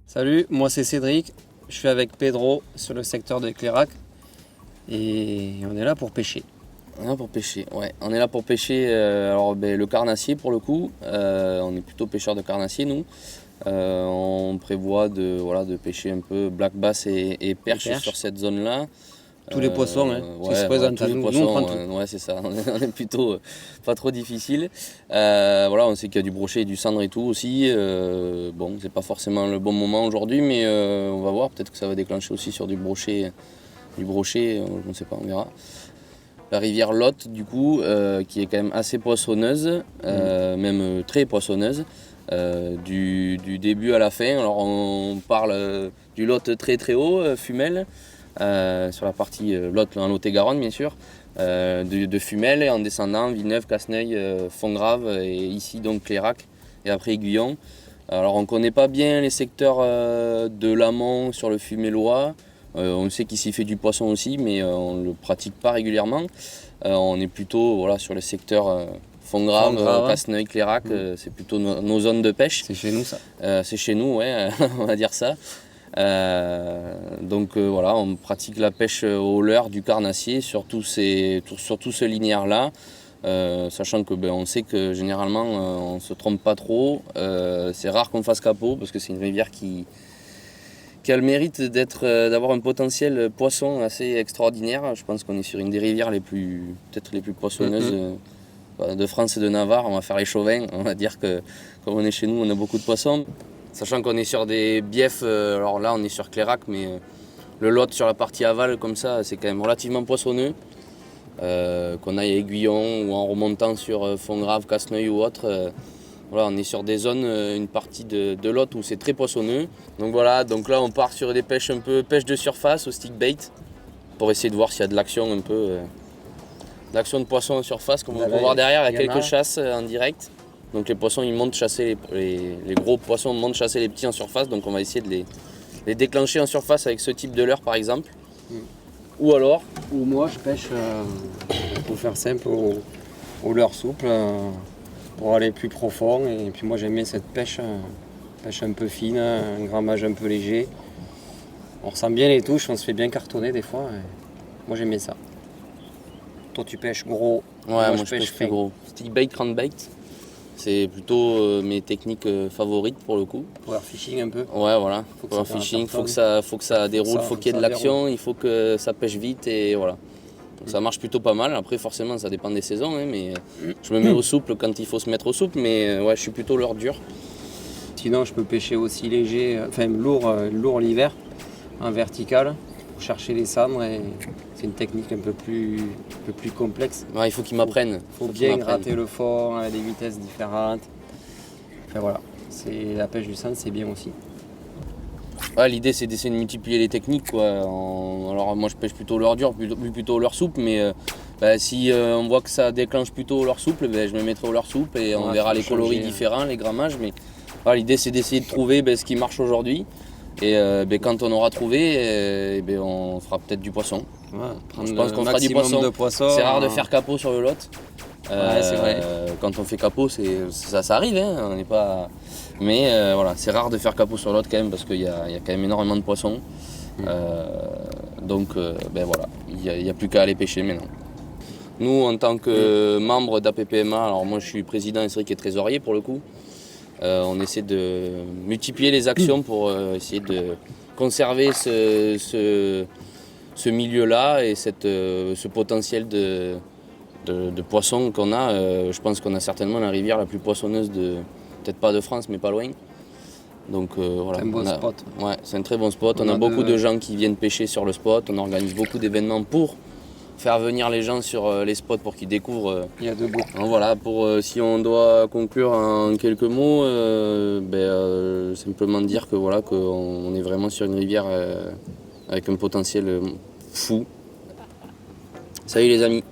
Salut, moi c'est Cédric, je suis avec Pedro sur le secteur de Clérac et on est là pour pêcher. On est là pour pêcher, ouais. On est là pour pêcher le carnassier pour le coup. On est plutôt pêcheurs de carnassier nous. On prévoit de pêcher un peu black bass et perche sur cette zone-là. Tous les poissons qui se présentent à nous. Poissons, nous on prend tout. Ouais, c'est ça, on est plutôt pas trop difficile. On sait qu'il y a du brochet et du cendre et tout aussi. Bon, c'est pas forcément le bon moment aujourd'hui, mais on va voir, peut-être que ça va déclencher aussi sur du brochet, je ne sais pas, on verra. La rivière Lot, du coup, qui est quand même assez poissonneuse, même très poissonneuse, du début à la fin. Alors on parle du Lot très très haut, Fumel, sur la partie Lot en Lot-et-Garonne bien sûr, de Fumel et en descendant Villeneuve, Casseneuil, Fontgrave et ici donc Clérac et après Aiguillon. Alors on ne connaît pas bien les secteurs de l'amont sur le Fumelois. On sait qu'il s'y fait du poisson aussi, mais on ne le pratique pas régulièrement. On est plutôt sur les secteurs Fontgrave, Casseneuil, Clérac, c'est plutôt nos zones de pêche. C'est chez nous ça. C'est chez nous, ouais, on va dire ça. On pratique la pêche au leurre du carnassier sur tout ce linéaire-là. Sachant que on sait que généralement on ne se trompe pas trop. C'est rare qu'on fasse capot parce que c'est une rivière qui a le mérite d'avoir un potentiel poisson assez extraordinaire. Je pense qu'on est sur une des rivières peut-être les plus poissonneuses de France et de Navarre. On va faire les chauvins, on va dire que comme on est chez nous, on a beaucoup de poissons. Sachant qu'on est sur des biefs, alors là on est sur Clérac, mais le Lot sur la partie aval comme ça, c'est quand même relativement poissonneux. Qu'on aille à Aiguillon ou en remontant sur Fontgrave, Casseneuil ou autre. On est sur des zones, une partie de Lot où c'est très poissonneux. Donc là on part sur des pêches un peu pêche de surface au stick bait pour essayer de voir s'il y a de l'action un peu, l'action de poisson en surface. Comme on peut voir derrière, il y a quelques chasses en direct. Donc les poissons ils montent chasser, les gros poissons montent chasser les petits en surface. Donc on va essayer de les déclencher en surface avec ce type de leurre par exemple. Ou moi je pêche, pour faire simple, au leurre souple. Pour aller plus profond, et puis moi j'aimais cette pêche un peu fine, un grammage un peu léger. On ressent bien les touches, on se fait bien cartonner des fois. Moi j'aimais ça. Toi tu pêches gros, moi je pêche plus gros. Stick bait, crankbait, c'est plutôt mes techniques favorites pour le coup. Power fishing un peu. Ouais voilà, power fishing, faut que ça déroule, faut qu'il y ait de l'action, il faut que ça pêche vite et voilà. Donc ça marche plutôt pas mal. Après forcément ça dépend des saisons, mais je me mets au souple quand il faut se mettre au souple, mais je suis plutôt leurre dur. Sinon je peux pêcher aussi léger, lourd l'hiver, en vertical, pour chercher les cendres. C'est une technique un peu plus complexe. Ouais, il faut qu'ils m'apprennent. Il faut bien gratter le fond à des vitesses différentes. La pêche du cendre c'est bien aussi. Ouais, l'idée c'est d'essayer de multiplier les techniques quoi. Alors moi je pêche plutôt leurre dur, plutôt leurre souple, mais si on voit que ça déclenche plutôt au leurre souple, je me mettrai au leurre souple et on verra les coloris différents, les grammages. Mais l'idée c'est d'essayer de trouver ce qui marche aujourd'hui. Et quand on aura trouvé, on fera peut-être du poisson. Je pense qu'on fera du poisson. C'est rare de faire capot sur le Lot. C'est vrai. Quand on fait capot, ça arrive, on n'est pas. Mais c'est rare de faire capot sur l'autre quand même parce qu'il y a quand même énormément de poissons. Il n'y a plus qu'à aller pêcher maintenant. Nous, en tant que membre d'APPMA, alors moi je suis président historique et trésorier pour le coup, on essaie de multiplier les actions pour essayer de conserver ce milieu-là et ce potentiel de poissons qu'on a. Je pense qu'on a certainement la rivière la plus poissonneuse peut-être pas de France, mais pas loin. Donc c'est un bon spot. Ouais, c'est un très bon spot. On a beaucoup de gens qui viennent pêcher sur le spot. On organise beaucoup d'événements pour faire venir les gens sur les spots pour qu'ils découvrent. Il y a de beau. Donc voilà, si on doit conclure en quelques mots, simplement dire que voilà, qu'on est vraiment sur une rivière avec un potentiel fou. Salut les amis.